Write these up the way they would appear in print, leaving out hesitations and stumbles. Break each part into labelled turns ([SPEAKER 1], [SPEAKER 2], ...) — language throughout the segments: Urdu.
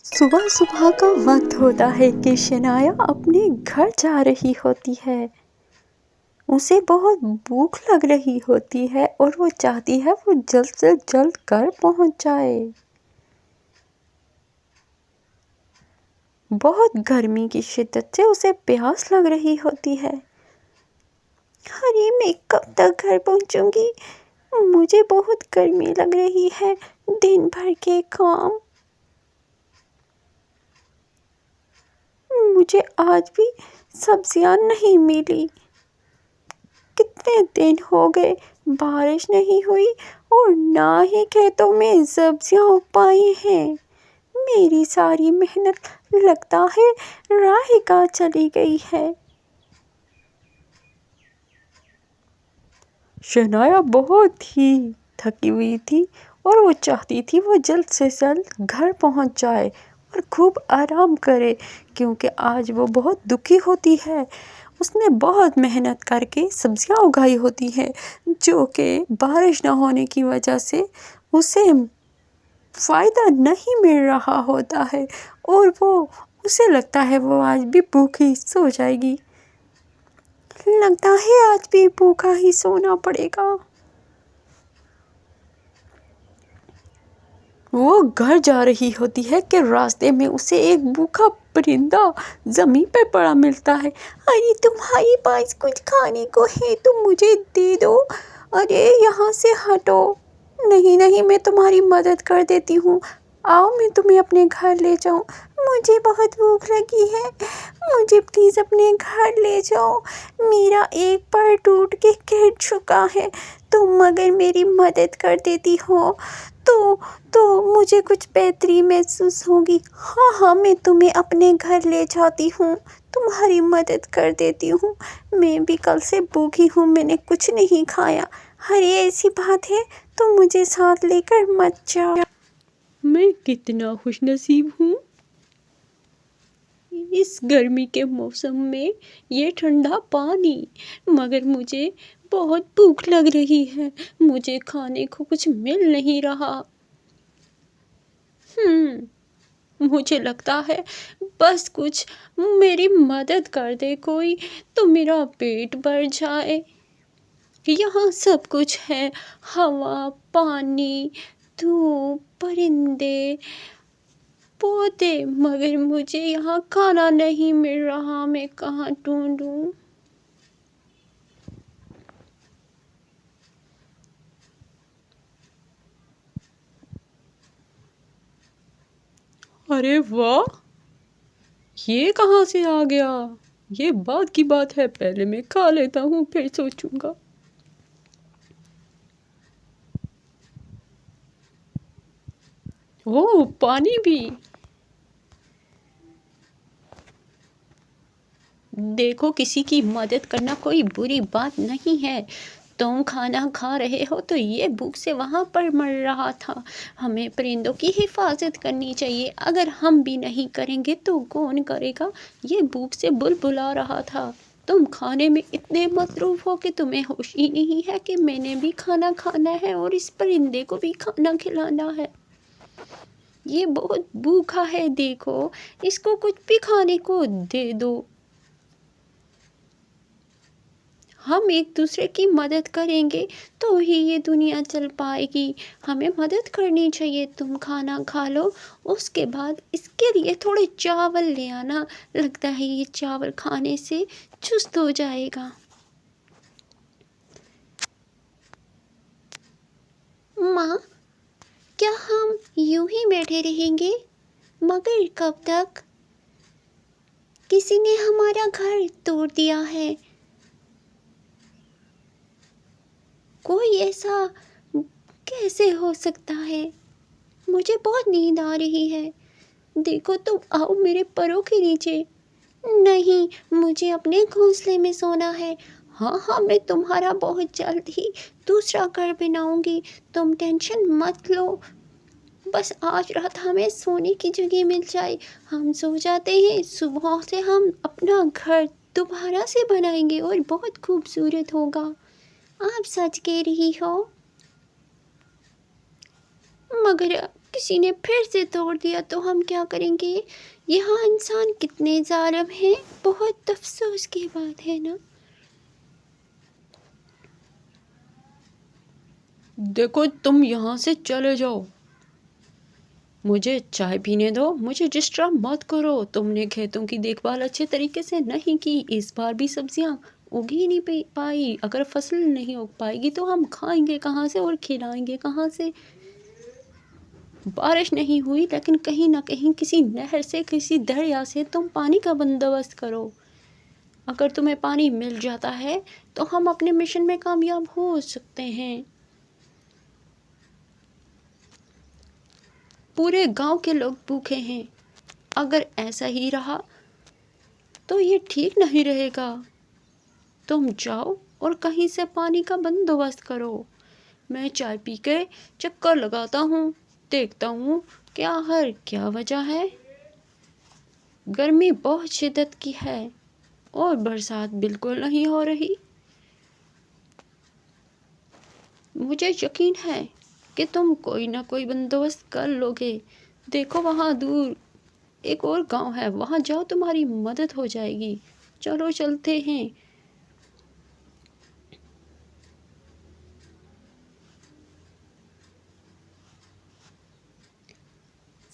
[SPEAKER 1] صبح صبح کا وقت ہوتا ہے کہ شنایا اپنے گھر جا رہی ہوتی ہے۔ اسے بہت بھوک لگ رہی ہوتی ہے اور وہ چاہتی ہے وہ جلد سے جلد گھر پہنچ جائے۔ بہت گرمی کی شدت سے اسے پیاس لگ رہی ہوتی ہے۔ ارے میں کب تک گھر پہنچوں گی؟ مجھے بہت گرمی لگ رہی ہے، دن بھر کے کام، مجھے آج بھی سبزیاں نہیں ملی۔ کتنے دن ہو گئے بارش نہیں ہوئی اور نہ ہی کھیتوں میں سبزیاں اگ پائی ہیں۔ میری ساری محنت لگتا ہے راہ کا چلی گئی ہے۔ شنایا بہت ہی تھکی ہوئی تھی اور وہ چاہتی تھی وہ جلد سے جلد گھر پہنچ جائے اور خوب آرام کرے، کیونکہ آج وہ بہت دکھی ہوتی ہے۔ اس نے بہت محنت کر کے سبزیاں اگائی ہوتی ہیں، جو کہ بارش نہ ہونے کی وجہ سے اسے فائدہ نہیں مل رہا ہوتا ہے اور اسے لگتا ہے وہ آج بھی بھوکی سو جائے گی۔ لگتا ہے آج بھی بھوکا ہی سونا پڑے گا۔ وہ گھر جا رہی ہوتی ہے کہ راستے میں اسے ایک بھوکا پرندہ زمین پہ پڑا ملتا ہے۔ ارے تمہارے پاس کچھ کھانے کو ہے تو مجھے دے دو۔ ارے یہاں سے ہٹو۔ نہیں نہیں، میں تمہاری مدد کر دیتی ہوں، آؤ میں تمہیں اپنے گھر لے جاؤں۔ مجھے بہت بھوک لگی ہے، مجھے پلیز اپنے گھر لے جاؤ۔ میرا ایک پیر ٹوٹ کے گر چکا ہے، تم اگر میری مدد کر دیتی ہو تو مجھے کچھ بہتری محسوس ہوگی۔ ہاں ہاں، میں تمہیں اپنے گھر لے جاتی ہوں، تمہاری مدد کر دیتی ہوں۔ میں بھی کل سے بھوکی ہوں، میں نے کچھ نہیں کھایا۔ ارے ایسی بات ہے تو مجھے ساتھ لے کر مت جاؤ۔ میں کتنا خوش نصیب ہوں، اس گرمی کے موسم میں یہ ٹھنڈا پانی، مگر مجھے بہت بھوک لگ رہی ہے، مجھے کھانے کو کچھ مل نہیں رہا۔ مجھے لگتا ہے بس کچھ میری مدد کر دے کوئی تو میرا پیٹ بھر جائے۔ یہاں سب کچھ ہے، ہوا، پانی، دھوپ، پرندے، پودے، مگر مجھے یہاں کھانا نہیں مل رہا، میں کہاں ڈھونڈوں؟ ارے واہ، یہ کہاں سے آ گیا؟ یہ بات کی بات ہے، پہلے میں کھا لیتا ہوں پھر سوچوں گا۔ اوہ، پانی بھی! دیکھو، کسی کی مدد کرنا کوئی بری بات نہیں ہے۔ تم کھانا کھا رہے ہو تو یہ بھوک سے وہاں پر مر رہا تھا۔ ہمیں پرندوں کی حفاظت کرنی چاہیے، اگر ہم بھی نہیں کریں گے تو کون کرے گا؟ یہ بھوک سے بلبلا رہا تھا۔ تم کھانے میں اتنے مصروف ہو کہ تمہیں ہوش ہی نہیں ہے کہ میں نے بھی کھانا کھانا ہے اور اس پرندے کو بھی کھانا کھلانا ہے۔ یہ بہت بھوکا ہے، دیکھو، اس کو کچھ بھی کھانے کو دے دو۔ ہم ایک دوسرے کی مدد کریں گے تو ہی یہ دنیا چل پائے گی۔ ہمیں مدد کرنی چاہیے۔ تم کھانا کھا لو، اس کے بعد اس کے لیے تھوڑے چاول لے آنا، لگتا ہے یہ چاول کھانے سے چست ہو جائے گا۔ ماں، کیا ہم یوں ہی بیٹھے رہیں گے؟ مگر کب تک؟ کسی نے ہمارا گھر توڑ دیا ہے۔ کوئی ایسا کیسے ہو سکتا ہے؟ مجھے بہت نیند آ رہی ہے۔ دیکھو، تم آؤ میرے پروں کے نیچے۔ نہیں، مجھے اپنے گھونسلے میں سونا ہے۔ ہاں ہاں، میں تمہارا بہت جلد ہی دوسرا گھر بناؤں گی، تم ٹینشن مت لو۔ بس آج رات ہمیں سونے کی جگہ مل جائے، ہم سو جاتے ہیں، صبح سے ہم اپنا گھر دوبارہ سے بنائیں گے اور بہت خوبصورت ہوگا۔ آپ سچ کہہ رہی ہو؟ مگر کسی نے پھر سے توڑ دیا تو ہم کیا کریں گے؟ یہاں انسان کتنے ظالم ہیں، بہت افسوس کی بات ہے نا۔ دیکھو تم یہاں سے چلے جاؤ، مجھے چائے پینے دو، مجھے ڈسٹرب مت کرو۔ تم نے کھیتوں کی دیکھ بھال اچھے طریقے سے نہیں کی، اس بار بھی سبزیاں اگ ہی نہیں پائی۔ اگر فصل نہیں اگ پائے گی تو ہم کھائیں گے کہاں سے اور کھلائیں گے کہاں سے؟ بارش نہیں ہوئی لیکن کہیں نہ کہیں کسی نہر سے، کسی دریا سے تم پانی کا بندوبست کرو۔ اگر تمہیں پانی مل جاتا ہے تو ہم اپنے مشن میں کامیاب ہو سکتے ہیں۔ پورے گاؤں کے لوگ بھوکے ہیں، اگر ایسا ہی رہا تو یہ ٹھیک نہیں رہے گا۔ تم جاؤ اور کہیں سے پانی کا بندوبست کرو، میں چائے پی کے چکر لگاتا ہوں، دیکھتا ہوں کہ آخر کیا وجہ ہے۔ گرمی بہت شدت کی ہے اور برسات بالکل نہیں ہو رہی۔ مجھے یقین ہے کہ تم کوئی نہ کوئی بندوبست کر لو گے۔ دیکھو وہاں دور ایک اور گاؤں ہے، وہاں جاؤ، تمہاری مدد ہو جائے گی۔ چلو چلتے ہیں۔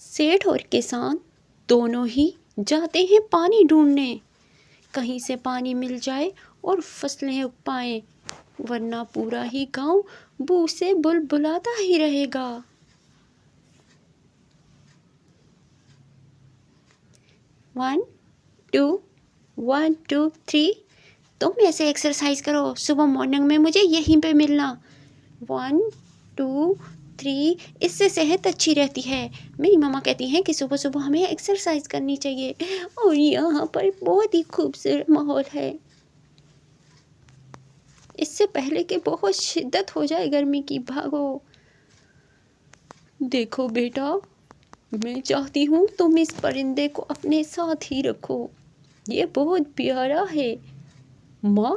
[SPEAKER 1] سیٹھ اور کسان دونوں ہی جاتے ہیں پانی ڈھونڈنے، کہیں سے پانی مل جائے اور فصلیں اگ پائیں، ورنہ پورا ہی گاؤں بو سے بلبلاتا ہی رہے گا۔ 1 2 1 2 3 تم ایسے ایکسرسائز کرو، صبح مارننگ میں مجھے یہیں پہ ملنا۔ 1 2 3 اس سے صحت اچھی رہتی ہے۔ میری ماما کہتی ہیں کہ صبح صبح ہمیں ایکسرسائز کرنی چاہیے، اور یہاں پر بہت ہی خوبصورت ماحول ہے۔ اس سے پہلے کہ بہت شدت ہو جائے گرمی کی، بھاگو۔ دیکھو بیٹا، میں چاہتی ہوں تم اس پرندے کو اپنے ساتھ ہی رکھو، یہ بہت پیارا ہے۔ ماں